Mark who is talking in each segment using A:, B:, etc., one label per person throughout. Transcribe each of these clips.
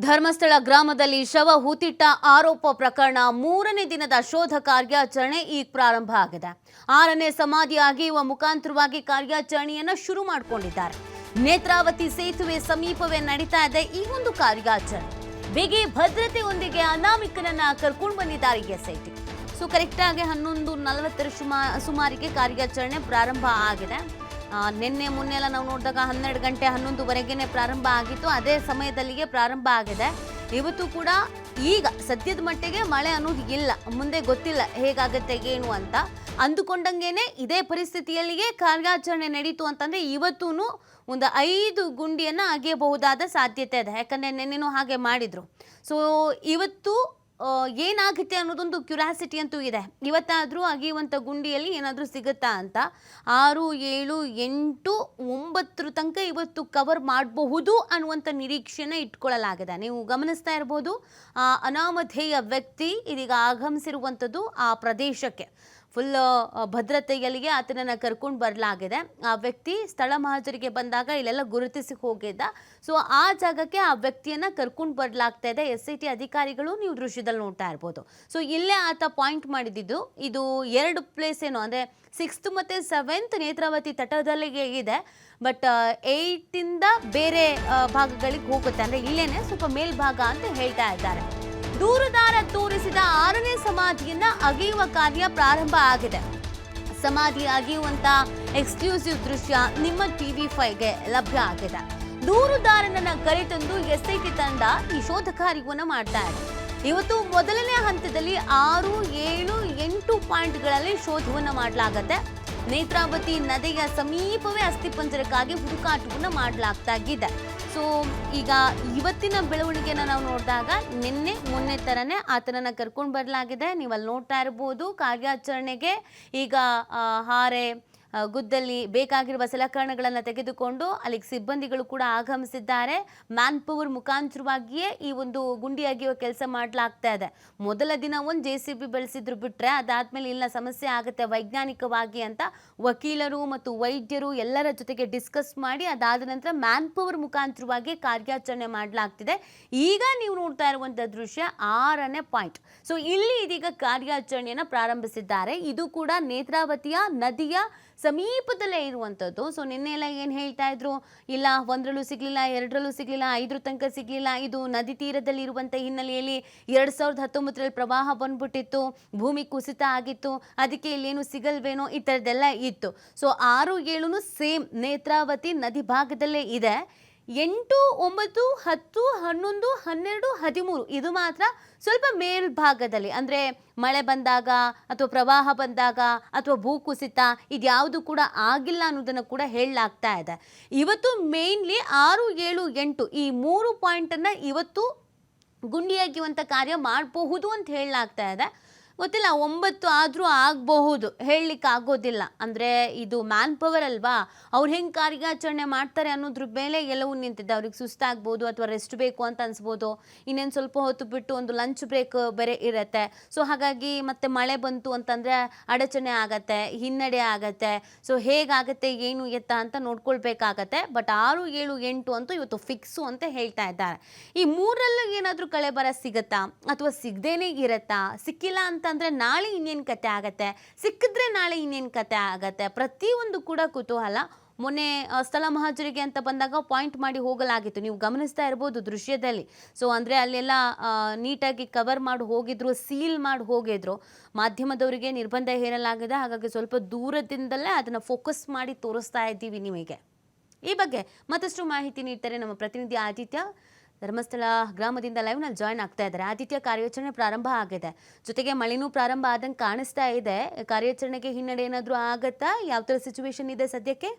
A: ಧರ್ಮಸ್ಥಳ ಗ್ರಾಮದಲ್ಲಿ ಶವ ಹೂತಿಟ್ಟ ಆರೋಪ ಪ್ರಕರಣ ಮೂರನೇ ದಿನದ ಶೋಧ ಕಾರ್ಯಾಚರಣೆ ಈಗ ಪ್ರಾರಂಭ ಆಗಿದೆ. 6ನೇ ಸಮಾಧಿ ಅಗೆಯುವ ಮುಖಾಂತರವಾಗಿ ಕಾರ್ಯಾಚರಣೆಯನ್ನು ಶುರು ಮಾಡಿಕೊಂಡಿದ್ದಾರೆ. ನೇತ್ರಾವತಿ ಸೇತುವೆ ಸಮೀಪವೇ ನಡೀತಾ ಇದೆ ಈ ಒಂದು ಕಾರ್ಯಾಚರಣೆ. ಬಿಗಿ ಭದ್ರತೆಯೊಂದಿಗೆ ಅನಾಮಿಕನನ್ನ ಕರ್ಕೊಂಡು ಬಂದಿದ್ದಾರೆ ಎಸ್ಐಟಿ. ಸೊ ಕರೆಕ್ಟ್ ಆಗಿ 11:40 ಸುಮಾರಿಗೆ ಕಾರ್ಯಾಚರಣೆ ಪ್ರಾರಂಭ ಆಗಿದೆ. ನಿನ್ನೆ ಮೊನ್ನೆ ಎಲ್ಲ ನಾವು ನೋಡಿದಾಗ 12 ಗಂಟೆ 11ವರೆಗೇನೆ ಪ್ರಾರಂಭ ಆಗಿತ್ತು. ಅದೇ ಸಮಯದಲ್ಲಿಗೆ ಪ್ರಾರಂಭ ಆಗಿದೆ. ಇವತ್ತು ಕೂಡ ಈಗ ಸದ್ಯದ ಮಟ್ಟಿಗೆ ಮಳೆ ಅನ್ನೋದು ಇಲ್ಲ, ಮುಂದೆ ಗೊತ್ತಿಲ್ಲ ಹೇಗಾಗುತ್ತೆ ಏನು ಅಂತ. ಅಂದುಕೊಂಡಂಗೆನೆ ಇದೇ ಪರಿಸ್ಥಿತಿಯಲ್ಲಿಗೆ ಕಾರ್ಯಾಚರಣೆ ನಡೀತು ಅಂತಂದ್ರೆ ಇವತ್ತೂ ಒಂದು 5 ಗುಂಡಿಯನ್ನು ಅಗೆಯಬಹುದಾದ ಸಾಧ್ಯತೆ ಇದೆ. ಯಾಕಂದರೆ ನಿನ್ನೆನೂ ಹಾಗೆ ಮಾಡಿದ್ರು. ಸೊ ಇವತ್ತು ಏನಾಗುತ್ತೆ ಅನ್ನೋದೊಂದು ಕ್ಯೂರಿಯಾಸಿಟಿ ಅಂತೂ ಇದೆ. ಇವತ್ತಾದರೂ ಅಗೆಯುವಂಥ ಗುಂಡಿಯಲ್ಲಿ ಏನಾದರೂ ಸಿಗುತ್ತಾ ಅಂತ. 6, 7, 8, 9 ತನಕ ಇವತ್ತು ಕವರ್ ಮಾಡಬಹುದು ಅನ್ನುವಂಥ ನಿರೀಕ್ಷೆನ ಇಟ್ಕೊಳ್ಳಲಾಗಿದೆ. ನೀವು ಗಮನಿಸ್ತಾ ಇರ್ಬೋದು, ಅನಾಮಧೇಯ ವ್ಯಕ್ತಿ ಇದೀಗ ಆಗಮಿಸಿರುವಂಥದ್ದು ಆ ಪ್ರದೇಶಕ್ಕೆ. ಫುಲ್ ಭದ್ರತೆಯಲ್ಲಿಗೆ ಆತನನ್ನು ಕರ್ಕೊಂಡು ಬರಲಾಗಿದೆ. ಆ ವ್ಯಕ್ತಿ ಸ್ಥಳ ಮಹಾಜರಿಗೆ ಬಂದಾಗ ಇಲ್ಲೆಲ್ಲ ಗುರುತಿಸಿ ಹೋಗಿದ್ದ. ಸೊ ಆ ಜಾಗಕ್ಕೆ ಆ ವ್ಯಕ್ತಿಯನ್ನು ಕರ್ಕೊಂಡು ಬರಲಾಗ್ತಾ ಇದೆ. SIT ಅಧಿಕಾರಿಗಳು ನೀವು ದೃಶ್ಯದಲ್ಲಿ ನೋಡ್ತಾ ಇರ್ಬೋದು. ಸೊ ಇಲ್ಲೇ ಆತ ಪಾಯಿಂಟ್ ಮಾಡಿದ್ದು ಇದು 2 ಪ್ಲೇಸ್ ಏನು ಅಂದರೆ 6th ಮತ್ತು 7th ನೇತ್ರಾವತಿ ತಟದಲ್ಲಿಗೆ ಇದೆ. ಬಟ್ 8ಇಂದ ಬೇರೆ ಭಾಗಗಳಿಗೆ ಹೋಗುತ್ತೆ, ಅಂದರೆ ಇಲ್ಲೇನೆ ಸ್ವಲ್ಪ ಮೇಲ್ಭಾಗ ಅಂತ ಹೇಳ್ತಾ ಇದ್ದಾರೆ. ದೂರುದಾರ ತೋರಿಸಿದ 6ನೇ ಸಮಾಧಿಯನ್ನ ಅಗೆಯುವ ಕಾರ್ಯ ಪ್ರಾರಂಭ ಆಗಿದೆ. ಸಮಾಧಿ ಅಗೆಯುವಂತ ಎಕ್ಸ್ಕ್ಲೂಸಿವ್ ದೃಶ್ಯ ನಿಮ್ಮ TV5ಗೆ ಲಭ್ಯ ಆಗಿದೆ. ದೂರುದಾರನನ್ನ ಕರೆತಂದು SIT ತಂಡ ಈ ಶೋಧ ಕಾರ್ಯವನ್ನು ಮಾಡ್ತಾ ಇದೆ. ಇವತ್ತು ಮೊದಲನೇ ಹಂತದಲ್ಲಿ 6, 7, 8 ಪಾಯಿಂಟ್ಗಳಲ್ಲಿ ಶೋಧವನ್ನು ಮಾಡಲಾಗುತ್ತೆ. ನೇತ್ರಾವತಿ ನದಿಯ ಸಮೀಪವೇ ಅಸ್ಥಿಪಂಜರಕ್ಕಾಗಿ ಹುಡುಕಾಟವನ್ನು ಮಾಡಲಾಗ್ತಾಗಿದೆ. ಸೊ ಈಗ ಇವತ್ತಿನ ಬೆಳವಣಿಗೆನ ನಾವು ನೋಡಿದಾಗ ನಿನ್ನೆ ಮೊನ್ನೆ ಥರನೇ ಆತನನ್ನು ಕರ್ಕೊಂಡು ಬರಲಾಗಿದೆ. ನೀವು ಅಲ್ಲಿ ನೋಡ್ತಾ ಇರ್ಬೋದು. ಕಾರ್ಯಾಚರಣೆಗೆ ಈಗ ಹಾರೆ ಗುದ್ದಲಿ ಬೇಕಾಗಿರುವ ಸಲಕರಣೆಗಳನ್ನು ತೆಗೆದುಕೊಂಡು ಅಲ್ಲಿಗೆ ಸಿಬ್ಬಂದಿಗಳು ಕೂಡ ಆಗಮಿಸಿದ್ದಾರೆ. ಮ್ಯಾನ್ ಪವರ್ ಮುಖಾಂತರವಾಗಿಯೇ ಈ ಒಂದು ಗುಂಡಿ ಅಗೆಯುವ ಕೆಲಸ ಮಾಡಲಾಗ್ತಾ ಇದೆ. ಮೊದಲ ದಿನ ಒಂದು JCB ಬೆಳೆಸಿದ್ರು ಬಿಟ್ಟರೆ ಅದಾದಮೇಲೆ ಇಲ್ಲ ಸಮಸ್ಯೆ ಆಗುತ್ತೆ ವೈಜ್ಞಾನಿಕವಾಗಿ ಅಂತ ವಕೀಲರು ಮತ್ತು ವೈದ್ಯರು ಎಲ್ಲರ ಜೊತೆಗೆ ಡಿಸ್ಕಸ್ ಮಾಡಿ ಅದಾದ ನಂತರ ಮ್ಯಾನ್ ಪವರ್ ಮುಖಾಂತರವಾಗಿ ಕಾರ್ಯಾಚರಣೆ ಮಾಡಲಾಗ್ತಿದೆ. ಈಗ ನೀವು ನೋಡ್ತಾ ಇರುವಂಥ ದೃಶ್ಯ 6ನೇ ಪಾಯಿಂಟ್. ಸೊ ಇಲ್ಲಿ ಇದೀಗ ಕಾರ್ಯಾಚರಣೆಯನ್ನು ಪ್ರಾರಂಭಿಸಿದ್ದಾರೆ. ಇದು ಕೂಡ ನೇತ್ರಾವತಿಯ ನದಿಯ ಸಮೀಪದಲ್ಲೇ ಇರುವಂಥದ್ದು. ಸೊ ನಿನ್ನೆ ಎಲ್ಲ ಏನು ಹೇಳ್ತಾ ಇದ್ರು, ಇಲ್ಲ 1ರಲ್ಲೂ ಸಿಗಲಿಲ್ಲ, 2ರಲ್ಲೂ ಸಿಗಲಿಲ್ಲ, 5 ತನಕ ಸಿಗಲಿಲ್ಲ. ಇದು ನದಿ ತೀರದಲ್ಲಿ ಇರುವಂಥ ಹಿನ್ನೆಲೆಯಲ್ಲಿ 2019ರಲ್ಲಿ ಪ್ರವಾಹ ಬಂದ್ಬಿಟ್ಟಿತ್ತು, ಭೂಮಿ ಕುಸಿತ ಆಗಿತ್ತು, ಅದಕ್ಕೆ ಇಲ್ಲೇನು ಸಿಗಲ್ವೇನೋ ಈ ಥರದ್ದೆಲ್ಲ ಇತ್ತು. ಸೊ 6, 7 ಸೇಮ್ ನೇತ್ರಾವತಿ ನದಿ ಭಾಗದಲ್ಲೇ ಇದೆ. 8, 9, 10, 11, 12, 13 ಇದು ಮಾತ್ರ ಸ್ವಲ್ಪ ಮೇಲ್ಭಾಗದಲ್ಲಿ, ಅಂದರೆ ಮಳೆ ಬಂದಾಗ ಅಥವಾ ಪ್ರವಾಹ ಬಂದಾಗ ಅಥವಾ ಭೂಕುಸಿತ ಇದ್ಯಾವುದು ಕೂಡ ಆಗಿಲ್ಲ ಅನ್ನೋದನ್ನು ಕೂಡ ಹೇಳಲಾಗ್ತಾ ಇದೆ. ಇವತ್ತು ಮೇನ್ಲಿ 6, 7, 8 ಈ 3 ಪಾಯಿಂಟನ್ನು ಇವತ್ತು ಗುಂಡಿ ಅಗೆಯುವಂಥ ಕಾರ್ಯ ಮಾಡಬಹುದು ಅಂತ ಹೇಳಲಾಗ್ತಾ ಇದೆ. ಗೊತ್ತಿಲ್ಲ, 9 ಆದರೂ ಆಗಬಹುದು, ಹೇಳಲಿಕ್ಕೆ ಆಗೋದಿಲ್ಲ. ಅಂದರೆ ಇದು ಮ್ಯಾನ್ ಪವರ್ ಅಲ್ವಾ, ಅವ್ರು ಹೆಂಗೆ ಕಾರ್ಯಾಚರಣೆ ಮಾಡ್ತಾರೆ ಅನ್ನೋದ್ರ ಮೇಲೆ ಎಲ್ಲವೂ ನಿಂತಿದೆ. ಅವ್ರಿಗೆ ಸುಸ್ತಾಗ್ಬೋದು ಅಥವಾ ರೆಸ್ಟ್ ಬೇಕು ಅಂತ ಅನಿಸ್ಬೋದು. ಇನ್ನೇನು ಸ್ವಲ್ಪ ಹೊತ್ತು ಬಿಟ್ಟು ಒಂದು ಲಂಚ್ ಬ್ರೇಕ್ ಬೇರೆ ಇರುತ್ತೆ. ಸೊ ಹಾಗಾಗಿ ಮತ್ತೆ ಮಳೆ ಬಂತು ಅಂತಂದರೆ ಅಡಚಣೆ ಆಗತ್ತೆ, ಹಿನ್ನಡೆ ಆಗತ್ತೆ. ಸೊ ಹೇಗಾಗತ್ತೆ ಏನು ಎತ್ತ ಅಂತ ನೋಡ್ಕೊಳ್ಬೇಕಾಗತ್ತೆ. ಬಟ್ 6, 7, 8 ಅಂತೂ ಇವತ್ತು ಫಿಕ್ಸು ಅಂತ ಹೇಳ್ತಾ ಇದ್ದಾರೆ. ಈ 3ರಲ್ಲೂ ಏನಾದರೂ ಕಳೆಬರ ಸಿಗುತ್ತಾ ಅಥವಾ ಸಿಗದೇನೆ ಇರುತ್ತಾ? ಸಿಕ್ಕಿಲ್ಲ ಅಂತಂದರೆ ನಾಳೆ ಇನ್ನೇನು ಕತೆ ಆಗತ್ತೆ, ಸಿಕ್ಕಿದ್ರೆ ನಾಳೆ ಇನ್ನೇನು ಕತೆ ಆಗತ್ತೆ, ಪ್ರತಿಯೊಂದು ಕೂಡ ಕುತೂಹಲ. ಮೊನ್ನೆ ಸ್ಥಳ ಮಹಾಜರಿಗೆ ಅಂತ ಬಂದಾಗ ಪಾಯಿಂಟ್ ಮಾಡಿ ಹೋಗಲಾಗಿತ್ತು, ನೀವು ಗಮನಿಸ್ತಾ ಇರ್ಬೋದು ದೃಶ್ಯದಲ್ಲಿ. ಸೊ ಅಂದರೆ ಅಲ್ಲೆಲ್ಲ ನೀಟಾಗಿ ಕವರ್ ಮಾಡಿ ಹೋಗಿದ್ರು, ಸೀಲ್ ಮಾಡಿ ಹೋಗಿದ್ರು. ಮಾಧ್ಯಮದವರಿಗೆ ನಿರ್ಬಂಧ ಹೇರಲಾಗಿದೆ. ಹಾಗಾಗಿ ಸ್ವಲ್ಪ ದೂರದಿಂದಲೇ ಅದನ್ನು ಫೋಕಸ್ ಮಾಡಿ ತೋರಿಸ್ತಾ ಇದ್ದೀವಿ ನಿಮಗೆ. ಈ ಬಗ್ಗೆ ಮತ್ತಷ್ಟು ಮಾಹಿತಿ ನೀಡ್ತಾರೆ ನಮ್ಮ ಪ್ರತಿನಿಧಿ ಆದಿತ್ಯ. ಧರ್ಮಸ್ಥಳ ಗ್ರಾಮದಿಂದ ಲೈವ್ನಲ್ಲಿ ಜಾಯ್ನ್ ಆಗ್ತಾ ಇದ್ದಾರೆ. ಆದಿತ್ಯ, ಕಾರ್ಯಾಚರಣೆ ಪ್ರಾರಂಭ ಆಗಿದೆ, ಜೊತೆಗೆ ಮಳೆನೂ ಪ್ರಾರಂಭ ಆದಂಗೆ ಕಾಣಿಸ್ತಾ ಇದೆ. ಕಾರ್ಯಾಚರಣೆಗೆ ಹಿನ್ನಡೆ ಏನಾದರೂ ಆಗತ್ತಾ? ಯಾವ ಥರ ಸಿಚುವೇಶನ್ ಇದೆ ಸದ್ಯಕ್ಕೆ?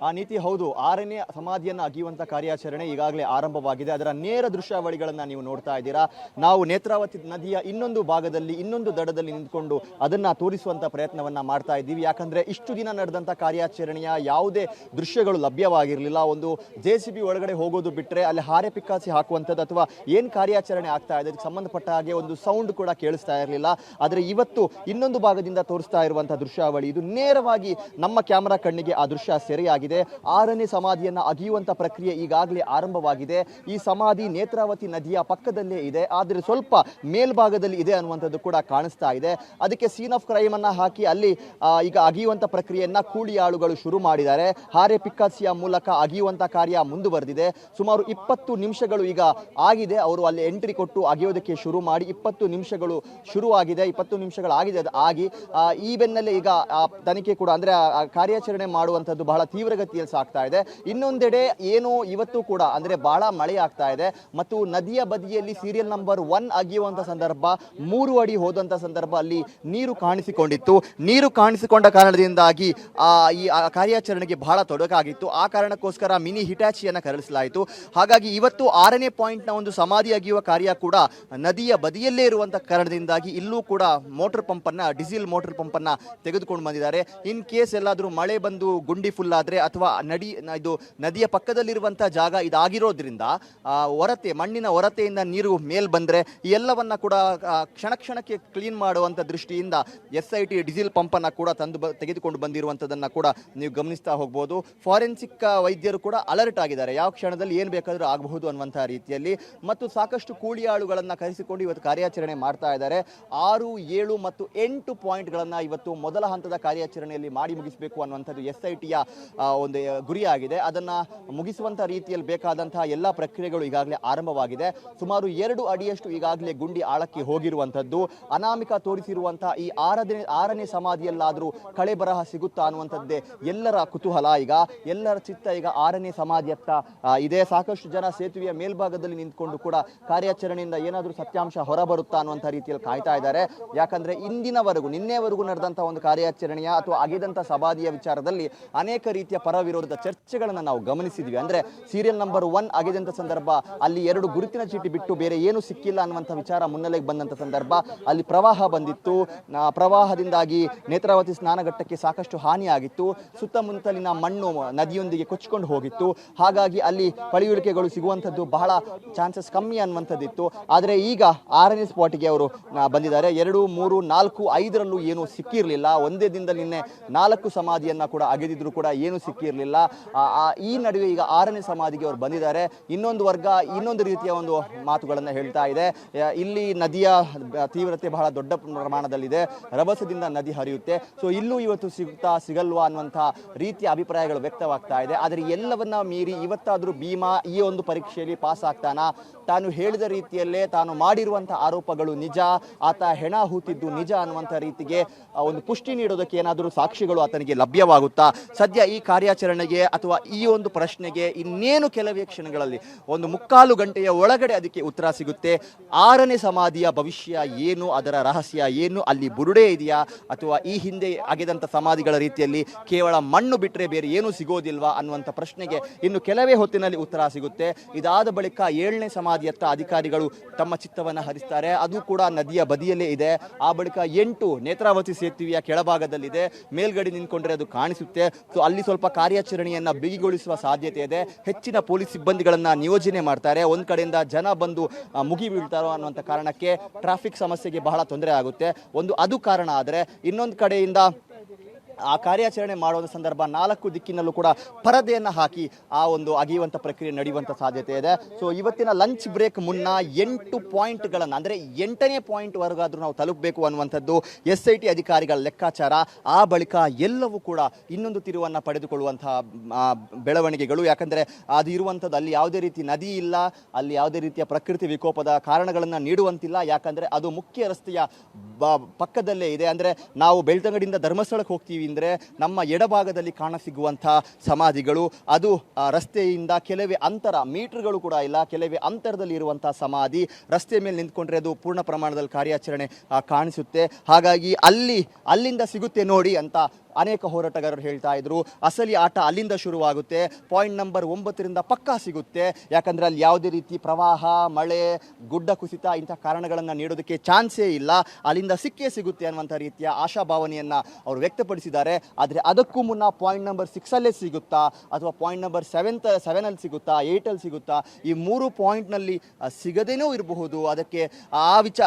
B: ಆ ನೀತಿ ಹೌದು. 6ನೇ ಸಮಾಧಿಯನ್ನು ಅಗೆಯುವಂಥ ಕಾರ್ಯಾಚರಣೆ ಈಗಾಗಲೇ ಆರಂಭವಾಗಿದೆ. ಅದರ ನೇರ ದೃಶ್ಯಾವಳಿಗಳನ್ನು ನೀವು ನೋಡ್ತಾ ಇದ್ದೀರಾ. ನಾವು ನೇತ್ರಾವತಿ ನದಿಯ ಇನ್ನೊಂದು ಭಾಗದಲ್ಲಿ, ಇನ್ನೊಂದು ದಡದಲ್ಲಿ ನಿಂತ್ಕೊಂಡು ಅದನ್ನು ತೋರಿಸುವಂಥ ಪ್ರಯತ್ನವನ್ನು ಮಾಡ್ತಾ ಇದ್ದೀವಿ. ಯಾಕಂದರೆ ಇಷ್ಟು ದಿನ ನಡೆದಂಥ ಕಾರ್ಯಾಚರಣೆಯ ಯಾವುದೇ ದೃಶ್ಯಗಳು ಲಭ್ಯವಾಗಿರಲಿಲ್ಲ. ಒಂದು JCB ಒಳಗಡೆ ಹೋಗೋದು ಬಿಟ್ಟರೆ ಅಲ್ಲಿ ಹಾರೆ ಪಿಕ್ಕಾಸಿ ಹಾಕುವಂಥದ್ದು ಅಥವಾ ಏನು ಕಾರ್ಯಾಚರಣೆ ಆಗ್ತಾ ಇದೆ ಅದಕ್ಕೆ ಸಂಬಂಧಪಟ್ಟ ಹಾಗೆ ಒಂದು ಸೌಂಡ್ ಕೂಡ ಕೇಳಿಸ್ತಾ ಇರಲಿಲ್ಲ. ಆದರೆ ಇವತ್ತು ಇನ್ನೊಂದು ಭಾಗದಿಂದ ತೋರಿಸ್ತಾ ಇರುವಂಥ ದೃಶ್ಯಾವಳಿ ಇದು ನೇರವಾಗಿ ನಮ್ಮ ಕ್ಯಾಮರಾ ಕಣ್ಣಿಗೆ ಆ ದೃಶ್ಯ ಸೆರೆಯಾಗಿದೆ. ಆಗಿದೆ. 6ನೇ ಸಮಾಧಿಯನ್ನು ಅಗೆಯುವಂಥ ಪ್ರಕ್ರಿಯೆ ಈಗಾಗಲೇ ಆರಂಭವಾಗಿದೆ. ಈ ಸಮಾಧಿ ನೇತ್ರಾವತಿ ನದಿಯ ಪಕ್ಕದಲ್ಲೇ ಇದೆ, ಆದರೆ ಸ್ವಲ್ಪ ಮೇಲ್ಭಾಗದಲ್ಲಿ ಇದೆ ಅನ್ನುವಂಥದ್ದು ಕೂಡ ಕಾಣಿಸ್ತಾ ಇದೆ. ಅದಕ್ಕೆ ಸೀನ್ ಆಫ್ ಕ್ರೈಮ್ ಅನ್ನ ಹಾಕಿ ಅಲ್ಲಿ ಈಗ ಅಗೆಯುವಂಥ ಪ್ರಕ್ರಿಯೆಯನ್ನ ಕೂಲಿಯಾಳುಗಳು ಶುರು ಮಾಡಿದ್ದಾರೆ. ಹಾರೆ ಪಿಕ್ಕಾಸಿಯ ಮೂಲಕ ಅಗೆಯುವಂಥ ಕಾರ್ಯ ಮುಂದುವರೆದಿದೆ. ಸುಮಾರು 20 ನಿಮಿಷಗಳು ಈಗ ಆಗಿದೆ. ಅವರು ಅಲ್ಲಿ ಎಂಟ್ರಿ ಕೊಟ್ಟು ಅಗೆಯೋದಕ್ಕೆ ಶುರು ಮಾಡಿ 20 ನಿಮಿಷಗಳು ಶುರುವಾಗಿದೆ, 20 ನಿಮಿಷಗಳಾಗಿದೆ. ಅದು ಆಗಿ ಈ ಬೆನ್ನಲ್ಲೇ ಈಗ ತನಿಖೆ ಕೂಡ ಅಂದ್ರೆ ಕಾರ್ಯಾಚರಣೆ ಮಾಡುವಂಥದ್ದು ಬಹಳ ತೀವ್ರಗತಿಯಲ್ಲಿ ಸಾಗ್ತಾ ಇದೆ. ಇನ್ನೊಂದೆಡೆ ಏನು ಇವತ್ತು ಕೂಡ ಅಂದ್ರೆ ಬಹಳ ಮಳೆ ಆಗ್ತಾ ಇದೆ ಮತ್ತು ನದಿಯ ಬದಿಯಲ್ಲಿ ಸೀರಿಯಲ್ ನಂಬರ್ 1 ಅಗೆಯುವಂಥ ಸಂದರ್ಭ 3 ಅಡಿ ಹೋದಂಥ ಸಂದರ್ಭ ಅಲ್ಲಿ ನೀರು ಕಾಣಿಸಿಕೊಂಡಿತ್ತು. ನೀರು ಕಾಣಿಸಿಕೊಂಡ ಕಾರಣದಿಂದಾಗಿ ಈ ಕಾರ್ಯಾಚರಣೆಗೆ ಬಹಳ ತೊಡಕಾಗಿತ್ತು. ಆ ಕಾರಣಕ್ಕೋಸ್ಕರ ಮಿನಿ ಹಿಟಾಚಿಯನ್ನು ಕರೆಸಲಾಯಿತು. ಹಾಗಾಗಿ ಇವತ್ತು 6ನೇ ಪಾಯಿಂಟ್ನ ಒಂದು ಸಮಾಧಿ ಅಗೆಯುವ ಕಾರ್ಯ ಕೂಡ ನದಿಯ ಬದಿಯಲ್ಲೇ ಇರುವಂಥ ಕಾರಣದಿಂದಾಗಿ ಇಲ್ಲೂ ಕೂಡ ಮೋಟರ್ ಪಂಪನ್ನು ಡೀಸೆಲ್ ಮೋಟರ್ ಪಂಪನ್ನು ತೆಗೆದುಕೊಂಡು ಬಂದಿದ್ದಾರೆ. ಇನ್ ಕೇಸ್ ಎಲ್ಲಾದರೂ ಮಳೆ ಬಂದು ಗುಂಡಿ ಫುಲ್ ಆದರೆ ಅಥವಾ ಇದು ನದಿಯ ಪಕ್ಕದಲ್ಲಿರುವಂಥ ಜಾಗ ಇದಾಗಿರೋದ್ರಿಂದ ಮಣ್ಣಿನ ಹೊರತೆಯಿಂದ ನೀರು ಮೇಲ್ ಬಂದರೆ ಈ ಎಲ್ಲವನ್ನ ಕೂಡ ಕ್ಷಣಕ್ಕೆ ಕ್ಲೀನ್ ಮಾಡುವಂಥ ದೃಷ್ಟಿಯಿಂದ SIT ಡೀಸೆಲ್ ಪಂಪನ್ನು ಕೂಡ ತೆಗೆದುಕೊಂಡು ಬಂದಿರುವಂಥದ್ದನ್ನು ಕೂಡ ನೀವು ಗಮನಿಸ್ತಾ ಹೋಗ್ಬೋದು. ಫಾರೆನ್ಸಿಕ್ ವೈದ್ಯರು ಕೂಡ ಅಲರ್ಟ್ ಆಗಿದ್ದಾರೆ, ಯಾವ ಕ್ಷಣದಲ್ಲಿ ಏನು ಬೇಕಾದರೂ ಆಗಬಹುದು ಅನ್ನುವಂಥ ರೀತಿಯಲ್ಲಿ. ಮತ್ತು ಸಾಕಷ್ಟು ಕೂಲಿಯಾಳುಗಳನ್ನು ಕರೆಸಿಕೊಂಡು ಇವತ್ತು ಕಾರ್ಯಾಚರಣೆ ಮಾಡ್ತಾ ಇದ್ದಾರೆ. 6, 7 ಮತ್ತು 8 ಪಾಯಿಂಟ್ಗಳನ್ನು ಇವತ್ತು ಮೊದಲ ಹಂತದ ಕಾರ್ಯಾಚರಣೆಯಲ್ಲಿ ಮಾಡಿ ಮುಗಿಸಬೇಕು ಅನ್ನುವಂಥದ್ದು SITಯ ಒಂದು ಗುರಿಯಾಗಿದೆ. ಅದನ್ನು ಮುಗಿಸುವಂಥ ರೀತಿಯಲ್ಲಿ ಬೇಕಾದಂತಹ ಎಲ್ಲ ಪ್ರಕ್ರಿಯೆಗಳು ಈಗಾಗಲೇ ಆರಂಭವಾಗಿದೆ. ಸುಮಾರು 2 ಅಡಿಯಷ್ಟು ಈಗಾಗಲೇ ಗುಂಡಿ ಆಳಕ್ಕೆ ಹೋಗಿರುವಂಥದ್ದು. ಅನಾಮಿಕ ತೋರಿಸಿರುವಂತಹ ಈ 6ನೇ ಸಮಾಧಿಯಲ್ಲಾದರೂ ಕಳೆ ಬರಹ ಸಿಗುತ್ತಾ ಅನ್ನುವಂಥದ್ದೇ ಎಲ್ಲರ ಕುತೂಹಲ. ಈಗ ಎಲ್ಲರ ಚಿತ್ತ ಈಗ 6ನೇ ಸಮಾಧಿಯತ್ತ ಇದೆ. ಸಾಕಷ್ಟು ಜನ ಸೇತುವೆಯ ಮೇಲ್ಭಾಗದಲ್ಲಿ ನಿಂತ್ಕೊಂಡು ಕೂಡ ಕಾರ್ಯಾಚರಣೆಯಿಂದ ಏನಾದರೂ ಸತ್ಯಾಂಶ ಹೊರಬರುತ್ತಾ ಅನ್ನುವಂಥ ರೀತಿಯಲ್ಲಿ ಕಾಯ್ತಾ ಇದ್ದಾರೆ. ಯಾಕಂದ್ರೆ ನಿನ್ನೆವರೆಗೂ ನಡೆದಂತಹ ಒಂದು ಕಾರ್ಯಾಚರಣೆಯ ಅಥವಾ ಅಗೆದಂಥ ಸಮಾಧಿಯ ವಿಚಾರದಲ್ಲಿ ಅನೇಕ ರೀತಿಯ ಪರವಿರೋಧದ ಚರ್ಚೆಗಳನ್ನು ನಾವು ಗಮನಿಸಿದ್ವಿ. ಅಂದ್ರೆ ಸೀರಿಯಲ್ ನಂಬರ್ 1 ಅಗೆದಂಥ ಸಂದರ್ಭ ಅಲ್ಲಿ 2 ಗುರುತಿನ ಚೀಟಿ ಬಿಟ್ಟು ಬೇರೆ ಏನು ಸಿಕ್ಕಿಲ್ಲ ಅನ್ನುವಂಥ ವಿಚಾರ ಮುನ್ನೆಲೆಗೆ ಬಂದಂಥ ಸಂದರ್ಭ ಅಲ್ಲಿ ಪ್ರವಾಹ ಬಂದಿತ್ತು. ಪ್ರವಾಹದಿಂದಾಗಿ ನೇತ್ರಾವತಿ ಸ್ನಾನಘಟ್ಟಕ್ಕೆ ಸಾಕಷ್ಟು ಹಾನಿಯಾಗಿತ್ತು. ಸುತ್ತಮುತ್ತಲಿನ ಮಣ್ಣು ನದಿಯೊಂದಿಗೆ ಕೊಚ್ಚಿಕೊಂಡು ಹೋಗಿತ್ತು. ಹಾಗಾಗಿ ಅಲ್ಲಿ ಪಳಿಯುಳಿಕೆಗಳು ಸಿಗುವಂಥದ್ದು ಬಹಳ ಚಾನ್ಸಸ್ ಕಮ್ಮಿ ಅನ್ನುವಂಥದ್ದಿತ್ತು. ಆದರೆ ಈಗ 6ನೇ ಸ್ಪಾಟಿಗೆ ಅವರು ಬಂದಿದ್ದಾರೆ. 2, 3, 4, 5ರಲ್ಲೂ ಏನೂ ಸಿಕ್ಕಿರಲಿಲ್ಲ. ಒಂದೇ ದಿನದಲ್ಲಿ ನಿನ್ನೆ 4 ಸಮಾಧಿಯನ್ನ ಕೂಡ ಅಗೆದಿದ್ರು ಕೂಡ ಏನು ಸಿಕ್ಕಿರಲಿಲ್ಲ. ಈ ನಡುವೆ ಈಗ 6ನೇ ಸಮಾಧಿಗೆ ಅವರು ಬಂದಿದ್ದಾರೆ. ಇನ್ನೊಂದು ವರ್ಗ ಇನ್ನೊಂದು ರೀತಿಯ ಒಂದು ಮಾತುಗಳನ್ನು ಹೇಳ್ತಾ ಇದೆ. ಇಲ್ಲಿ ನದಿಯ ತೀವ್ರತೆ ಬಹಳ ದೊಡ್ಡ ಪ್ರಮಾಣದಲ್ಲಿದೆ, ರಭಸದಿಂದ ನದಿ ಹರಿಯುತ್ತೆ, ಸೊ ಇಲ್ಲೂ ಇವತ್ತು ಸಿಗಲ್ವಾ ಅನ್ನುವಂಥ ರೀತಿಯ ಅಭಿಪ್ರಾಯಗಳು ವ್ಯಕ್ತವಾಗ್ತಾ ಇದೆ. ಆದರೆ ಎಲ್ಲವನ್ನ ಮೀರಿ ಇವತ್ತಾದರೂ ಭೀಮಾ ಈ ಒಂದು ಪರೀಕ್ಷೆಯಲ್ಲಿ ಪಾಸ್ ಆಗ್ತಾನ? ತಾನು ಹೇಳಿದ ರೀತಿಯಲ್ಲೇ ತಾನು ಮಾಡಿರುವಂಥ ಆರೋಪಗಳು ನಿಜ, ಆತ ಹೆಣ ಹೂತಿದ್ದು ನಿಜ ಅನ್ನುವಂಥ ರೀತಿಗೆ ಒಂದು ಪುಷ್ಟಿ ನೀಡೋದಕ್ಕೆ ಏನಾದರೂ ಸಾಕ್ಷಿಗಳು ಆತನಿಗೆ ಲಭ್ಯವಾಗುತ್ತಾ? ಸದ್ಯ ಈ ಕಾರ್ಯಾಚರಣೆಗೆ ಅಥವಾ ಈ ಒಂದು ಪ್ರಶ್ನೆಗೆ ಇನ್ನೇನು ಕೆಲವೇ ಕ್ಷಣಗಳಲ್ಲಿ, ಒಂದು 3/4 ಗಂಟೆಯ ಒಳಗಡೆ ಅದಕ್ಕೆ ಉತ್ತರ ಸಿಗುತ್ತೆ. 6ನೇ ಸಮಾಧಿಯ ಭವಿಷ್ಯ ಏನು, ಅದರ ರಹಸ್ಯ ಏನು, ಅಲ್ಲಿ ಬುರುಡೆ ಇದೆಯಾ ಅಥವಾ ಈ ಹಿಂದೆ ಅಗೆದಂಥ ಸಮಾಧಿಗಳ ರೀತಿಯಲ್ಲಿ ಕೇವಲ ಮಣ್ಣು ಬಿಟ್ಟರೆ ಬೇರೆ ಏನೂ ಸಿಗೋದಿಲ್ವಾ ಅನ್ನುವಂಥ ಪ್ರಶ್ನೆಗೆ ಇನ್ನು ಕೆಲವೇ ಹೊತ್ತಿನಲ್ಲಿ ಉತ್ತರ ಸಿಗುತ್ತೆ. ಇದಾದ ಬಳಿಕ 7ನೇ ಸಮಾಧಿಯತ್ತ ಅಧಿಕಾರಿಗಳು ತಮ್ಮ ಚಿತ್ತವನ್ನು ಹರಿಸ್ತಾರೆ. ಅದು ಕೂಡ ನದಿಯ ಬದಿಯಲ್ಲೇ ಇದೆ. ಆ ಬಳಿಕ 8 ನೇತ್ರಾವತಿ ಸೇತುವೆಯ ಕೆಳಭಾಗದಲ್ಲಿದೆ. ಮೇಲ್ಗಡೆ ನಿಂತ್ಕೊಂಡ್ರೆ ಅದು ಕಾಣಿಸುತ್ತೆ. ಸೊ ಅಲ್ಲಿ ಸ್ವಲ್ಪ ಕಾರ್ಯಾಚರಣೆಯನ್ನ ಬಿಗಿಗೊಳಿಸುವ ಸಾಧ್ಯತೆ ಇದೆ. ಹೆಚ್ಚಿನ ಪೊಲೀಸ್ ಸಿಬ್ಬಂದಿಗಳನ್ನ ನಿಯೋಜನೆ ಮಾಡ್ತಾರೆ. ಒಂದ್ ಕಡೆಯಿಂದ ಜನ ಬಂದು ಮುಗಿ ಬೀಳ್ತಾರೋ ಅನ್ನುವಂಥ ಕಾರಣಕ್ಕೆ ಟ್ರಾಫಿಕ್ ಸಮಸ್ಯೆಗೆ ಬಹಳ ತೊಂದರೆ ಆಗುತ್ತೆ. ಅದು ಕಾರಣ. ಆದರೆ ಇನ್ನೊಂದು ಕಡೆಯಿಂದ ಆ ಕಾರ್ಯಾಚರಣೆ ಮಾಡುವ ಸಂದರ್ಭ 4 ದಿಕ್ಕಿನಲ್ಲೂ ಕೂಡ ಪರದೆಯನ್ನು ಹಾಕಿ ಆ ಒಂದು ಅಗೆಯುವಂಥ ಪ್ರಕ್ರಿಯೆ ನಡೆಯುವಂಥ ಸಾಧ್ಯತೆ ಇದೆ. ಸೊ ಇವತ್ತಿನ ಲಂಚ್ ಬ್ರೇಕ್ ಮುನ್ನ 8 ಪಾಯಿಂಟ್ಗಳನ್ನು ಅಂದರೆ 8ನೇ ಪಾಯಿಂಟ್ವರೆಗಾದರೂ ನಾವು ತಲುಪಬೇಕು ಅನ್ನುವಂಥದ್ದು SIT ಅಧಿಕಾರಿಗಳ ಲೆಕ್ಕಾಚಾರ. ಆ ಬಳಿಕ ಎಲ್ಲವೂ ಕೂಡ ಇನ್ನೊಂದು ತಿರುವನ್ನು ಪಡೆದುಕೊಳ್ಳುವಂತಹ ಬೆಳವಣಿಗೆಗಳು. ಯಾಕಂದರೆ ಅದು ಇರುವಂಥದ್ದು ಅಲ್ಲಿ ಯಾವುದೇ ರೀತಿ ನದಿ ಇಲ್ಲ, ಅಲ್ಲಿ ಯಾವುದೇ ರೀತಿಯ ಪ್ರಕೃತಿ ವಿಕೋಪದ ಕಾರಣಗಳನ್ನು ನೀಡುವಂತಿಲ್ಲ. ಯಾಕಂದರೆ ಅದು ಮುಖ್ಯ ರಸ್ತೆಯ ಪಕ್ಕದಲ್ಲೇ ಇದೆ. ಅಂದರೆ ನಾವು ಬೆಳ್ತಂಗಡಿಯಿಂದ ಧರ್ಮಸ್ಥಳಕ್ಕೆ ಹೋಗ್ತೀವಿ ಅಂದರೆ ನಮ್ಮ ಎಡಭಾಗದಲ್ಲಿ ಕಾಣಸಿಗುವಂಥ ಸಮಾಧಿಗಳು ಅದು ರಸ್ತೆಯಿಂದ ಕೆಲವೇ ಅಂತರ, ಮೀಟರ್ಗಳು ಕೂಡ ಇಲ್ಲ, ಕೆಲವೇ ಅಂತರದಲ್ಲಿ ಇರುವಂಥ ಸಮಾಧಿ. ರಸ್ತೆ ಮೇಲೆ ನಿಂತ್ಕೊಂಡ್ರೆ ಅದು ಪೂರ್ಣ ಪ್ರಮಾಣದಲ್ಲಿ ಕಾರ್ಯಾಚರಣೆ ಕಾಣಿಸುತ್ತೆ. ಹಾಗಾಗಿ ಅಲ್ಲಿಂದ ಸಿಗುತ್ತೆ ನೋಡಿ ಅಂತ ಅನೇಕ ಹೋರಾಟಗಾರರು ಹೇಳ್ತಾ ಇದ್ರು. ಅಸಲಿ ಆಟ ಅಲ್ಲಿಂದ ಶುರುವಾಗುತ್ತೆ. ಪಾಯಿಂಟ್ ನಂಬರ್ 9ರಿಂದ ಪಕ್ಕಾ ಸಿಗುತ್ತೆ. ಯಾಕಂದರೆ ಅಲ್ಲಿ ಯಾವುದೇ ರೀತಿ ಪ್ರವಾಹ, ಮಳೆ, ಗುಡ್ಡ ಕುಸಿತ ಇಂಥ ಕಾರಣಗಳನ್ನು ನೀಡೋದಕ್ಕೆ ಚಾನ್ಸೇ ಇಲ್ಲ. ಅಲ್ಲಿಂದ ಸಿಕ್ಕೇ ಸಿಗುತ್ತೆ ಅನ್ನುವಂಥ ರೀತಿಯ ಆಶಾಭಾವನೆಯನ್ನು ಅವರು ವ್ಯಕ್ತಪಡಿಸಿದ್ದಾರೆ. ಆದರೆ ಅದಕ್ಕೂ ಮುನ್ನ ಪಾಯಿಂಟ್ ನಂಬರ್ 6ಅಲ್ಲೇ ಸಿಗುತ್ತಾ ಅಥವಾ ಪಾಯಿಂಟ್ ನಂಬರ್ 7ಅಲ್ಲಿ ಸಿಗುತ್ತಾ, 8ಅಲ್ಲಿ ಸಿಗುತ್ತಾ, ಈ 3 ಪಾಯಿಂಟ್ನಲ್ಲಿ ಸಿಗದೇನೂ ಇರಬಹುದು. ಅದಕ್ಕೆ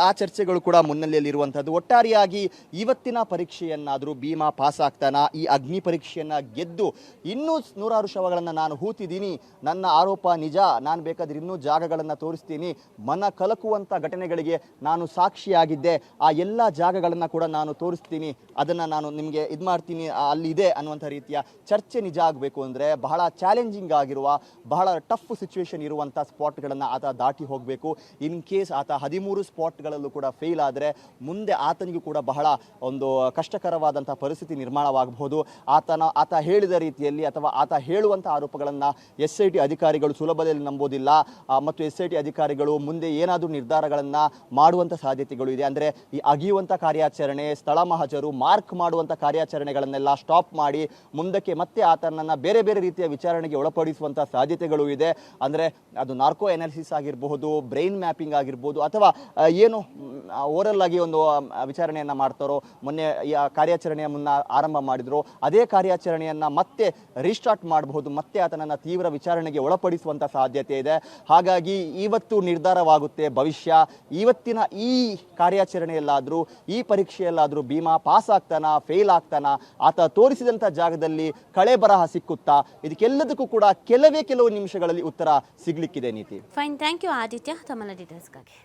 B: ಆ ಚರ್ಚೆಗಳು ಕೂಡ ಮುನ್ನೆಲೆಯಲ್ಲಿರುವಂಥದ್ದು. ಒಟ್ಟಾರೆಯಾಗಿ ಇವತ್ತಿನ ಪರೀಕ್ಷೆಯನ್ನಾದರೂ ಭೀಮಾ ಪಾಸ್ ಆಗ್ತಾನಾ, ಈ ಅಗ್ನಿ ಪರೀಕ್ಷೆಯನ್ನು ಗೆದ್ದು ಇನ್ನೂ 100 ಶವಗಳನ್ನು ನಾನು ಹೂತಿದ್ದೀನಿ, ನನ್ನ ಆರೋಪ ನಿಜ, ನಾನು ಬೇಕಾದ್ರೆ ಇನ್ನೂ ಜಾಗಗಳನ್ನು ತೋರಿಸ್ತೀನಿ, ಮನ ಕಲಕುವಂಥ ಘಟನೆಗಳಿಗೆ ನಾನು ಸಾಕ್ಷಿಯಾಗಿದ್ದೆ, ಆ ಎಲ್ಲ ಜಾಗಗಳನ್ನು ಕೂಡ ನಾನು ತೋರಿಸ್ತೀನಿ, ಅದನ್ನು ನಾನು ನಿಮಗೆ ಇದು ಮಾಡ್ತೀನಿ, ಅಲ್ಲಿದೆ ಅನ್ನುವಂಥ ರೀತಿಯ ಚರ್ಚೆ ನಿಜ ಆಗಬೇಕು ಅಂದರೆ ಬಹಳ ಚಾಲೆಂಜಿಂಗ್ ಆಗಿರುವ, ಬಹಳ ಟಫ್ ಸಿಚುವೇಶನ್ ಇರುವಂಥ ಸ್ಪಾಟ್ಗಳನ್ನು ಆತ ದಾಟಿ ಹೋಗಬೇಕು. ಇನ್ ಕೇಸ್ ಆತ 13 ಸ್ಪಾಟ್ಗಳಲ್ಲೂ ಕೂಡ ಫೇಲ್ ಆದರೆ ಮುಂದೆ ಆತನಿಗೂ ಕೂಡ ಬಹಳ ಒಂದು ಕಷ್ಟಕರವಾದಂಥ ಪರಿಸ್ಥಿತಿ ನಿರ್ಮಾಣವಾಗಬಹುದು. ಆತ ಹೇಳಿದ ರೀತಿಯಲ್ಲಿ ಅಥವಾ ಆತ ಹೇಳುವಂಥ ಆರೋಪಗಳನ್ನು SIT ಅಧಿಕಾರಿಗಳು ಸುಲಭದಲ್ಲಿ ನಂಬೋದಿಲ್ಲ ಮತ್ತು SIT ಅಧಿಕಾರಿಗಳು ಮುಂದೆ ಏನಾದರೂ ನಿರ್ಧಾರಗಳನ್ನು ಮಾಡುವಂಥ ಸಾಧ್ಯತೆಗಳು ಇದೆ. ಅಂದರೆ ಈ ಅಗಿಯುವಂಥ ಕಾರ್ಯಾಚರಣೆ, ಸ್ಥಳ ಮಹಜರು, ಮಾರ್ಕ್ ಮಾಡುವಂಥ ಕಾರ್ಯಾಚರಣೆಗಳನ್ನೆಲ್ಲ ಸ್ಟಾಪ್ ಮಾಡಿ ಮುಂದಕ್ಕೆ ಮತ್ತೆ ಆತನನ್ನು ಬೇರೆ ಬೇರೆ ರೀತಿಯ ವಿಚಾರಣೆಗೆ ಒಳಪಡಿಸುವಂಥ ಸಾಧ್ಯತೆಗಳು ಇದೆ. ಅಂದರೆ ಅದು ನಾರ್ಕೋ ಎನಾಲಿಸಿಸ್ ಆಗಿರಬಹುದು, ಬ್ರೈನ್ ಮ್ಯಾಪಿಂಗ್ ಆಗಿರ್ಬೋದು, ಅಥವಾ ಏನು ಓರಲ್ ಆಗಿ ಒಂದು ವಿಚಾರಣೆಯನ್ನು ಮಾಡ್ತಾರೋ, ಮೊನ್ನೆ ಈ ಕಾರ್ಯಾಚರಣೆಯ ಮುನ್ನ ಆರಂಭ ಮಾಡಿದ್ರು ಅದೇ ಕಾರ್ಯಾಚರಣೆಯನ್ನು ಮತ್ತೆ ರೀಸ್ಟಾರ್ಟ್ ಮಾಡಬಹುದು, ಮತ್ತೆ ಆತನನ್ನು ತೀವ್ರ ವಿಚಾರಣೆಗೆ ಒಳಪಡಿಸುವಂಥ ಸಾಧ್ಯತೆ ಇದೆ. ಹಾಗಾಗಿ ಇವತ್ತು ನಿರ್ಧಾರವಾಗುತ್ತೆ ಭವಿಷ್ಯ. ಇವತ್ತಿನ ಈ ಕಾರ್ಯಾಚರಣೆಯಲ್ಲಾದರೂ, ಈ ಪರೀಕ್ಷೆಯಲ್ಲಾದರೂ ಭೀಮಾ ಪಾಸ್ ಆಗ್ತಾನಾ, ಫೇಲ್ ಆಗ್ತಾನಾ, ಆತ ತೋರಿಸಿದಂಥ ಜಾಗದಲ್ಲಿ ಕಳೆ ಬರಹ ಸಿಕ್ಕುತ್ತಾ, ಇದಕ್ಕೆಲ್ಲದಕ್ಕೂ ಕೂಡ ಕೆಲವು ನಿಮಿಷಗಳಲ್ಲಿ ಉತ್ತರ ಸಿಗ್ಲಿಕ್ಕಿದೆ. ನೀತಿ
A: ಫೈನ್, ಥ್ಯಾಂಕ್ ಯು ಆದಿತ್ಯ ತಮ್ಮ ಡೀಟೇಲ್ಸ್ಗಾಗಿ.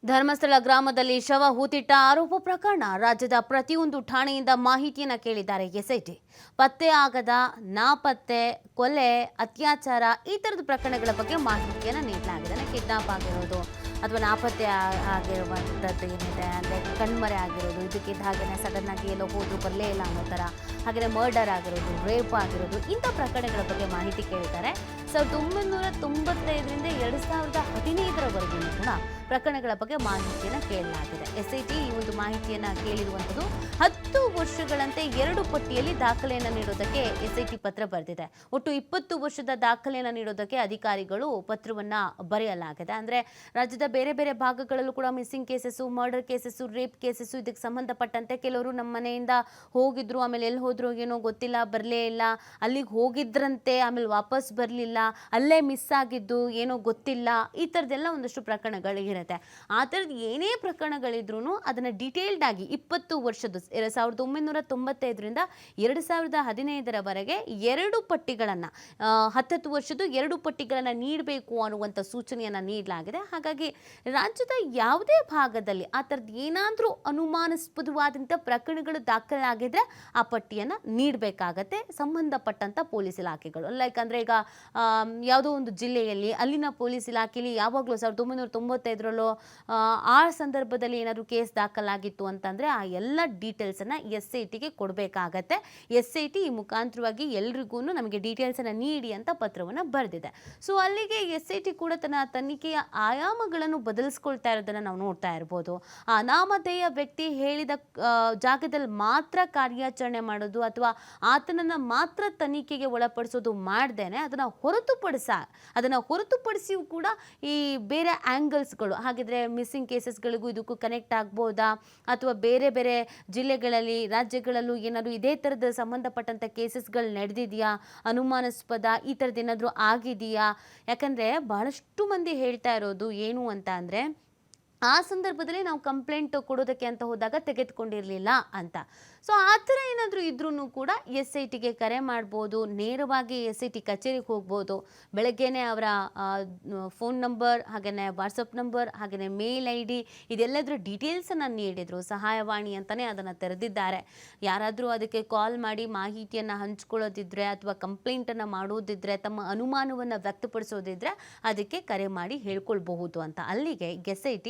A: ಧರ್ಮಸ್ಥಳ ಗ್ರಾಮದಲ್ಲಿ ಶವ ಹೂತಿಟ್ಟ ಆರೋಪ ಪ್ರಕರಣ. ರಾಜ್ಯದ ಪ್ರತಿಯೊಂದು ಠಾಣೆಯಿಂದ ಮಾಹಿತಿಯನ್ನು ಕೇಳಿದ್ದಾರೆ SIT. ಪತ್ತೆ ಆಗದ, ನಾಪತ್ತೆ, ಕೊಲೆ, ಅತ್ಯಾಚಾರ ಈ ಥರದ ಪ್ರಕರಣಗಳ ಬಗ್ಗೆ ಮಾಹಿತಿಯನ್ನು ನೀಡಲಾಗಿದೆ. ಕಿಡ್ನಾಪ್ ಆಗಿರೋದು ಅಥವಾ ನಾಪತ್ತೆ ಆಗಿರುವಂಥದ್ದು ಏನಿದೆ, ಅಂದರೆ ಕಣ್ಮರೆ ಆಗಿರೋದು, ಇದಕ್ಕಿದ್ದ ಹಾಗೆಯೇ ಸಡನ್ನಾಗಿ ಎಲ್ಲೋ ಹೋದ್ರು ಬರಲೇ ಇಲ್ಲ ಅನ್ನೋ ಥರ, ಹಾಗೆಯೇ ಮರ್ಡರ್ ಆಗಿರೋದು, ರೇಪ್ ಆಗಿರೋದು, ಇಂಥ ಪ್ರಕರಣಗಳ ಬಗ್ಗೆ ಮಾಹಿತಿ ಕೇಳಿದ್ದಾರೆ. 1995ರಿಂದ 2015ರವರೆಗೂ ಕೂಡ ಪ್ರಕರಣಗಳ ಬಗ್ಗೆ ಮಾಹಿತಿಯನ್ನು ಕೇಳಲಾಗಿದೆ. SIT ಈ ಒಂದು ಮಾಹಿತಿಯನ್ನು ಕೇಳಿರುವಂಥದ್ದು 10 ವರ್ಷಗಳಂತೆ 2 ಪಟ್ಟಿಯಲ್ಲಿ ದಾಖಲೆಯನ್ನು ನೀಡೋದಕ್ಕೆ SIT ಪತ್ರ ಬರೆದಿದೆ. ಒಟ್ಟು 20 ವರ್ಷದ ದಾಖಲೆಯನ್ನು ನೀಡೋದಕ್ಕೆ ಅಧಿಕಾರಿಗಳು ಪತ್ರವನ್ನು ಬರೆಯಲಾಗಿದೆ. ಅಂದರೆ ರಾಜ್ಯದ ಬೇರೆ ಬೇರೆ ಭಾಗಗಳಲ್ಲೂ ಕೂಡ missing cases, murder cases, rape cases, ಇದಕ್ಕೆ ಸಂಬಂಧಪಟ್ಟಂತೆ ಕೆಲವರು ನಮ್ಮ ಮನೆಯಿಂದ ಹೋಗಿದ್ರು, ಆಮೇಲೆ ಎಲ್ಲಿ ಹೋದ್ರು ಏನೋ ಗೊತ್ತಿಲ್ಲ, ಬರಲೇ ಇಲ್ಲ, ಅಲ್ಲಿಗೆ ಹೋಗಿದ್ರಂತೆ ಆಮೇಲೆ ವಾಪಸ್ ಬರಲಿಲ್ಲ, ಅಲ್ಲೇ ಮಿಸ್ ಆಗಿದ್ದು ಏನೋ ಗೊತ್ತಿಲ್ಲ, ಈ ಥರದ್ದೆಲ್ಲ ಒಂದಷ್ಟು ಪ್ರಕರಣಗಳಿರುತ್ತೆ. ಆ ಥರದ್ದು ಏನೇ ಪ್ರಕರಣಗಳಿದ್ರೂ ಅದನ್ನು ಡೀಟೇಲ್ಡ್ ಆಗಿ 20 ವರ್ಷದ 1995ರಿಂದ 2015ರವರೆಗೆ 2 ಪಟ್ಟಿಗಳನ್ನು 10 ವರ್ಷದ 2 ಪಟ್ಟಿಗಳನ್ನು ನೀಡಬೇಕು ಅನ್ನುವಂಥ ಸೂಚನೆಯನ್ನು ನೀಡಲಾಗಿದೆ. ಹಾಗಾಗಿ ರಾಜ್ಯದ ಯಾವುದೇ ಭಾಗದಲ್ಲಿ ಆ ಥರದ್ದು ಏನಾದರೂ ಅನುಮಾನಾಸ್ಪದವಾದಂಥ ಪ್ರಕರಣಗಳು ದಾಖಲಾಗಿದ್ದರೆ ಆ ಪಟ್ಟಿಯನ್ನು ನೀಡಬೇಕಾಗತ್ತೆ ಸಂಬಂಧಪಟ್ಟಂಥ ಪೊಲೀಸ್ ಇಲಾಖೆಗಳು. ಲೈಕ್ ಅಂದರೆ ಈಗ ಯಾವುದೋ ಒಂದು ಜಿಲ್ಲೆಯಲ್ಲಿ ಅಲ್ಲಿನ ಪೊಲೀಸ್ ಇಲಾಖೆಯಲ್ಲಿ ಯಾವಾಗಲೂ 1995ರಲ್ಲೋ ಆ ಸಂದರ್ಭದಲ್ಲಿ ಏನಾದರೂ ಕೇಸ್ ದಾಖಲಾಗಿತ್ತು ಅಂತಂದರೆ ಆ ಎಲ್ಲ ಡೀಟೇಲ್ಸನ್ನು SITಗೆ ಕೊಡಬೇಕಾಗತ್ತೆ. SIT ಈ ಮುಖಾಂತರವಾಗಿ ಎಲ್ರಿಗೂ ನಮಗೆ ಡೀಟೇಲ್ಸನ್ನು ನೀಡಿ ಅಂತ ಪತ್ರವನ್ನು ಬರೆದಿದೆ. ಸೊ ಅಲ್ಲಿಗೆ SIT ಕೂಡ ತನ್ನ ತನಿಖೆಯ ಆಯಾಮಗಳನ್ನು ಬದಲಿಸ್ಕೊಳ್ತಾ ಇರೋದನ್ನು ನಾವು ನೋಡ್ತಾ ಇರ್ಬೋದು. ಆ ಅನಾಮಧೇಯ ವ್ಯಕ್ತಿ ಹೇಳಿದ ಜಾಗದಲ್ಲಿ ಮಾತ್ರ ಕಾರ್ಯಾಚರಣೆ ಮಾಡೋದು ಅಥವಾ ಆತನನ್ನು ಮಾತ್ರ ತನಿಖೆಗೆ ಒಳಪಡಿಸೋದು ಮಾಡ್ದೇನೆ ಅದನ್ನು ಹೊರತುಪಡಿಸಿಯೂ ಕೂಡ ಈ ಬೇರೆ ಆ್ಯಂಗಲ್ಸ್ಗಳು, ಹಾಗಿದ್ರೆ ಮಿಸ್ಸಿಂಗ್ ಕೇಸಸ್ಗಳಿಗೂ ಇದಕ್ಕೂ ಕನೆಕ್ಟ್ ಆಗ್ಬೋದಾ, ಅಥವಾ ಬೇರೆ ಬೇರೆ ಜಿಲ್ಲೆಗಳಲ್ಲಿ, ರಾಜ್ಯಗಳಲ್ಲೂ ಏನಾದರೂ ಇದೇ ಥರದ ಸಂಬಂಧಪಟ್ಟಂಥ ಕೇಸಸ್ಗಳು ನಡೆದಿದೆಯಾ, ಅನುಮಾನಾಸ್ಪದ ಈ ಥರದ್ದು ಏನಾದರೂ ಆಗಿದೆಯಾ? ಯಾಕಂದರೆ ಬಹಳಷ್ಟು ಮಂದಿ ಹೇಳ್ತಾ ಇರೋದು ಏನು ಅಂತ ಅಂದರೆ, ಆ ಸಂದರ್ಭದಲ್ಲಿ ನಾವು ಕಂಪ್ಲೇಂಟ್ ಕೊಡೋದಕ್ಕೆ ಅಂತ ಹೋದಾಗ ತೆಗೆದುಕೊಂಡಿರಲಿಲ್ಲ ಅಂತ. ಸೊ ಆ ಥರ ಏನಾದರೂ ಇದ್ರೂ ಕೂಡ SITಗೆ ಕರೆ ಮಾಡ್ಬೋದು, ನೇರವಾಗಿ SIT ಕಚೇರಿಗೆ ಹೋಗ್ಬೋದು. ಬೆಳಗ್ಗೆನೇ ಅವರ ಫೋನ್ ನಂಬರ್, ಹಾಗೆಯೇ ವಾಟ್ಸಪ್ ನಂಬರ್, ಹಾಗೆಯೇ ಮೇಲ್ ID ಇದೆಲ್ಲದರ ಡೀಟೇಲ್ಸನ್ನು ನೀಡಿದರು. ಸಹಾಯವಾಣಿ ಅಂತಲೇ ಅದನ್ನು ತೆರೆದಿದ್ದಾರೆ. ಯಾರಾದರೂ ಅದಕ್ಕೆ ಕಾಲ್ ಮಾಡಿ ಮಾಹಿತಿಯನ್ನು ಹಂಚ್ಕೊಳ್ಳೋದಿದ್ರೆ ಅಥವಾ ಕಂಪ್ಲೇಂಟನ್ನು ಮಾಡೋದಿದ್ರೆ, ತಮ್ಮ ಅನುಮಾನವನ್ನು ವ್ಯಕ್ತಪಡಿಸೋದಿದ್ರೆ ಅದಕ್ಕೆ ಕರೆ ಮಾಡಿ ಹೇಳ್ಕೊಳ್ಬಹುದು ಅಂತ. ಅಲ್ಲಿಗೆ SIT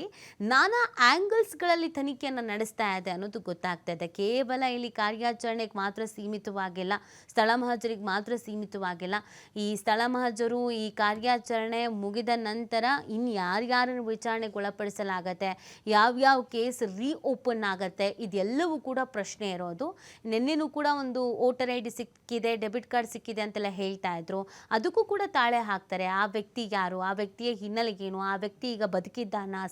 A: ನಾನಾ ಆ್ಯಂಗಲ್ಸ್ಗಳಲ್ಲಿ ತನಿಖೆಯನ್ನು ನಡೆಸ್ತಾ ಇದೆ ಅನ್ನೋದು ಗೊತ್ತಾಗ್ತಾ ಇದೆ. ಕೇವಲ ಇಲ್ಲಿ ಕಾರ್ಯಾಚರಣೆಗೆ ಮಾತ್ರ ಸೀಮಿತವಾಗಿಲ್ಲ, ಸ್ಥಳ ಮಹಜರಿಗೆ ಮಾತ್ರ ಸೀಮಿತವಾಗಿಲ್ಲ. ಈ ಸ್ಥಳ ಮಹಜರು, ಈ ಕಾರ್ಯಾಚರಣೆ ಮುಗಿದ ನಂತರ ಇನ್ನು ಯಾರ್ಯಾರನ್ನು ವಿಚಾರಣೆಗೆ ಒಳಪಡಿಸಲಾಗತ್ತೆ, ಯಾವ್ಯಾವ ಕೇಸ್ ರೀಓಪನ್ ಆಗತ್ತೆ, ಇದೆಲ್ಲವೂ ಕೂಡ ಪ್ರಶ್ನೆ ಇರೋದು. ನಿನ್ನೆನೂ ಕೂಡ ಒಂದು ವೋಟರ್ ID ಸಿಕ್ಕಿದೆ, ಡೆಬಿಟ್ ಕಾರ್ಡ್ ಸಿಕ್ಕಿದೆ ಅಂತೆಲ್ಲ ಹೇಳ್ತಾ ಇದ್ರು. ಅದಕ್ಕೂ ಕೂಡ ತಾಳೆ ಹಾಕ್ತಾರೆ. ಆ ವ್ಯಕ್ತಿ ಯಾರು, ಆ ವ್ಯಕ್ತಿಯ ಹಿನ್ನೆಲೆಗೇನು, ಆ ವ್ಯಕ್ತಿ ಈಗ ಬದುಕಿದ್ದಾನ,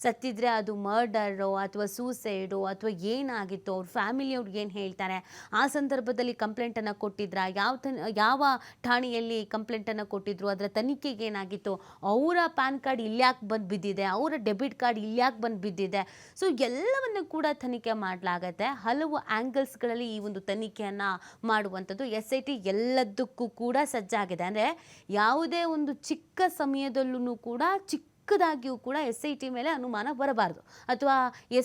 A: ಸತ್ತಿದ್ರೆ ಅದು ಮರ್ಡರೋ ಅಥವಾ ಸೂಸೈಡೋ ಅಥವಾ ಏನಾಗಿತ್ತು, ಅವ್ರ ಅವ್ರ ಫ್ಯಾಮಿಲಿಯವ್ರಿಗೆ ಏನು ಹೇಳ್ತಾರೆ, ಆ ಸಂದರ್ಭದಲ್ಲಿ ಕಂಪ್ಲೇಂಟನ್ನು ಕೊಟ್ಟಿದ್ರಾ, ಯಾವ ಠಾಣೆಯಲ್ಲಿ ಕಂಪ್ಲೇಂಟನ್ನು ಕೊಟ್ಟಿದ್ರು, ಅದರ ತನಿಖೆಗೆ ಏನಾಗಿತ್ತು, ಅವರ ಪ್ಯಾನ್ ಕಾರ್ಡ್ ಇಲ್ಯಾಕೆ ಬಂದು ಬಿದ್ದಿದೆ, ಅವರ ಡೆಬಿಟ್ ಕಾರ್ಡ್ ಇಲ್ಯಾಕೆ ಬಂದು ಬಿದ್ದಿದೆ. ಸೊ ಎಲ್ಲವನ್ನು ಕೂಡ ತನಿಖೆ ಮಾಡಲಾಗತ್ತೆ. ಹಲವು ಆ್ಯಂಗಲ್ಸ್ಗಳಲ್ಲಿ ಈ ಒಂದು ತನಿಖೆಯನ್ನು ಮಾಡುವಂಥದ್ದು SIT ಎಲ್ಲದಕ್ಕೂ ಕೂಡ ಸಜ್ಜಾಗಿದೆ. ಅಂದರೆ ಯಾವುದೇ ಒಂದು ಚಿಕ್ಕ ಸಮಯದಲ್ಲೂ ಕೂಡ ಚಿಕ್ಕದಾಗಿಯೂ ಕೂಡ SIT ಮೇಲೆ ಅನುಮಾನ ಬರಬಾರ್ದು ಅಥವಾ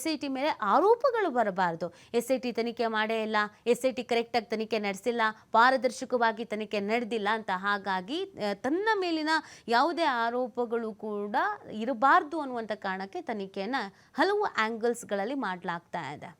A: SIT ಮೇಲೆ ಆರೋಪಗಳು ಬರಬಾರ್ದು. SIT ತನಿಖೆ ಮಾಡೇ ಇಲ್ಲ, SIT ಕರೆಕ್ಟಾಗಿ ತನಿಖೆ ನಡೆಸಿಲ್ಲ, ಪಾರದರ್ಶಕವಾಗಿ ತನಿಖೆ ನಡೆದಿಲ್ಲ ಅಂತ. ಹಾಗಾಗಿ ತನ್ನ ಮೇಲಿನ ಯಾವುದೇ ಆರೋಪಗಳು ಕೂಡ ಇರಬಾರ್ದು ಅನ್ನುವಂಥ ಕಾರಣಕ್ಕೆ ತನಿಖೆಯನ್ನು ಹಲವು ಆ್ಯಂಗಲ್ಸ್ಗಳಲ್ಲಿ ಮಾಡಲಾಗ್ತಾ ಇದೆ.